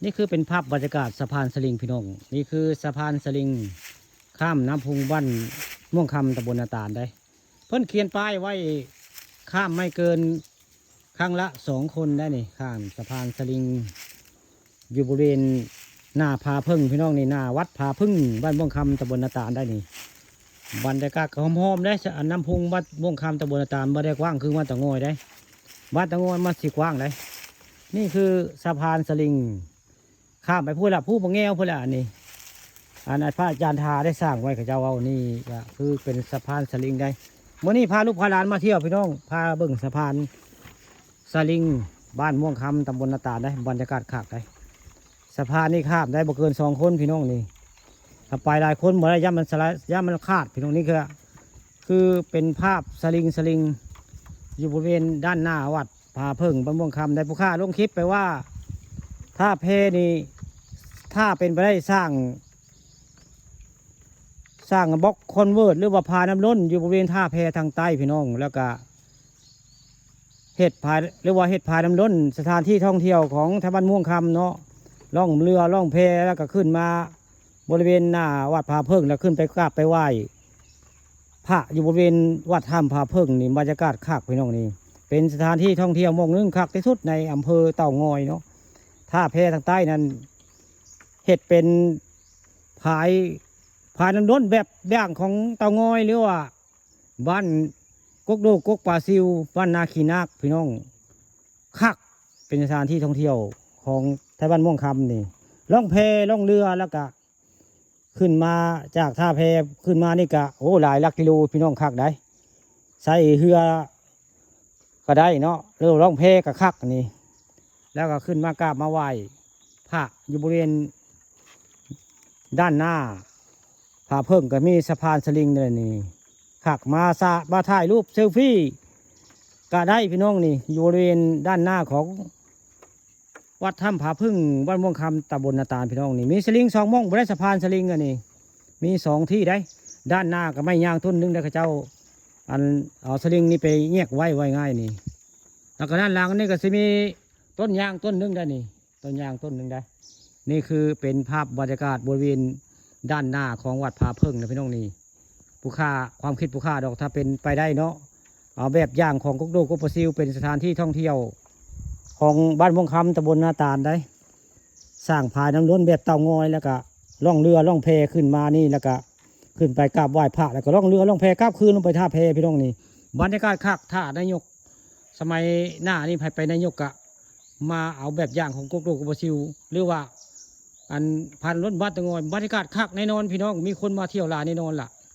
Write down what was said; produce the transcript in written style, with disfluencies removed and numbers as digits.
นี่คือเป็นภาพบรรยากาศสะพานสลิงพี่น้องนี่คือสะพานสลิงข้ามน้ำพุงบ้านม่วงคำตำบลนาตาลได้เพิ่นเขียนป้ายไว้ข้ามไม่เกินครั้งละ2 คนได้นี่ข้ามสะพานสลิงอยู่บริเวณหน้าผาพึ่งพี่น้องนี่หน้าวัดผาพึ่งบ้านม่วงคำตำบลนาตาลได้นี่บรรยากาศหอมๆได้น้ำพุงบ้านม่วงคำตำบลนาตาลบ่ได้กว้างคือวัดตะงอยได้วัดตะงอยมันสิกว้างได้นี่คือสะพานสลิงข้ามไปพูดละผู้บงแง้วพูดละอันนี้พระอาจารย์ทาได้สร้างไว้กับเจ้าเอานี่ก็คือเป็นสะพานสลิงได้เมื่อนี้พาลูกพาหลานมาเที่ยวพี่น้องพาเบิ่งสะพานสลิงบ้านม่วงคำตำบลนาตาลได้บรรยากาศขากได้สะพานนี่ข้ามได้บ่เกิน2 คนพี่น้องนี่ถ้าไปหลายคนเมื่อไรย่ามันสลายย่ามันขาดพี่น้องนี่คือเป็นภาพสลิงอยู่บริเวณด้านหน้าวัดผาพึ่งบ้านม่วงคำได้ผู้ค้าลงคลิปไปว่าถ้าเพนี่ถ้าเป็นไปได้สร้างบล็อกคอนเวิร์ตหรือว่าพาน้ำล้นอยู่บริเวณท่าแพทางใต้พี่น้องแล้วก็เห็ดพายหรือว่าเห็ดพายน้ำล้นสถานที่ท่องเที่ยวของทบ้านม่วงคำเนาะล่องเรือล่องแพแล้วก็ขึ้นมาบริเวณหน้าวัดผาพึ่งแล้วขึ้นไปกราบไปไหว้พระอยู่บริเวณวัดถ้ำผาพึ่งนี่บรรยากาศคักพี่น้องนี่เป็นสถานที่ท่องเที่ยวมองนึงคักที่สุดในอำเภอเต่างอยเนาะท่าแพทางใต้นั้นเห็ดเป็นพายน้ำล้นแบบย่างของเต่างอยหรือว่าบ้านกกโดกกปลาซิวบ้านนาขีนาคพี่น้องคักเป็นสถานที่ท่องเที่ยวของไทยบ้านม่วงคำนี่ล่องแพล่องเรือแล้วก็ขึ้นมาจากท่าแพขึ้นมานี่ก็โอ้หลายหลักกิโลพี่น้องคักได้ใส่เรือก็ได้เนาะเรือล่องแพก็คักนี่แล้วก็ขึ้นมากราบมาไหว้พระอยู่บริเวณด้านหน้าผาเพิ่งก็มีสะพานสลิงเลยนี่ขักมาถ่ายรูปเซลฟี่ก็ได้พี่น้องนี่อยู่บริเวณด้านหน้าของวัดถ้ำผาพึ่งบ้านม่วงคำตำบลนาตาลพี่น้องนี่มีสลิง2 ม่องบริสะพานสลิงอันนี้มี2 ที่ได้ด้านหน้าก็ไม่ยางต้นนึงได้ข้าเจ้าเอาสลิงนี่ไปแยกไว้ง่ายนี่แล้วก็ด้านหลังนี่ก็จะมีต้นยางต้นนึงได้นี่ต้นยางต้นนึงได้นี่คือเป็นภาพบรรยากาศบริเวณด้านหน้าของวัดผาพึ่งนะพี่น้องนี่ผู้ค่าความคิดผู้ค่าดอกถ้าเป็นไปได้เนาะเอาแบบอย่างของกกโดกกปลาซิวเป็นสถานที่ท่องเที่ยวของบ้านม่วงคำตำบลนาตาลได้สร้างพายน้ำล้นแบบเต่างอยแล้วก็ล่องเรือล่องแพขึ้นมานี่แล้วก็ขึ้นไปกราบไหว้พระแล้วก็ล่องเรือล่องแพกราบคืนลงไปท่าแพพี่น้องนี่บรรยากาศคักท่านายกสมัยหน้านี่ไปนายกะมาเอาแบบอย่างของกกโดกกปลาซิวหรือว่าพันรถบัสตะงอยบรรยากาศคักแน่นอนพี่น้องมีคนมาเที่ยวลาแน่นอนล่ะ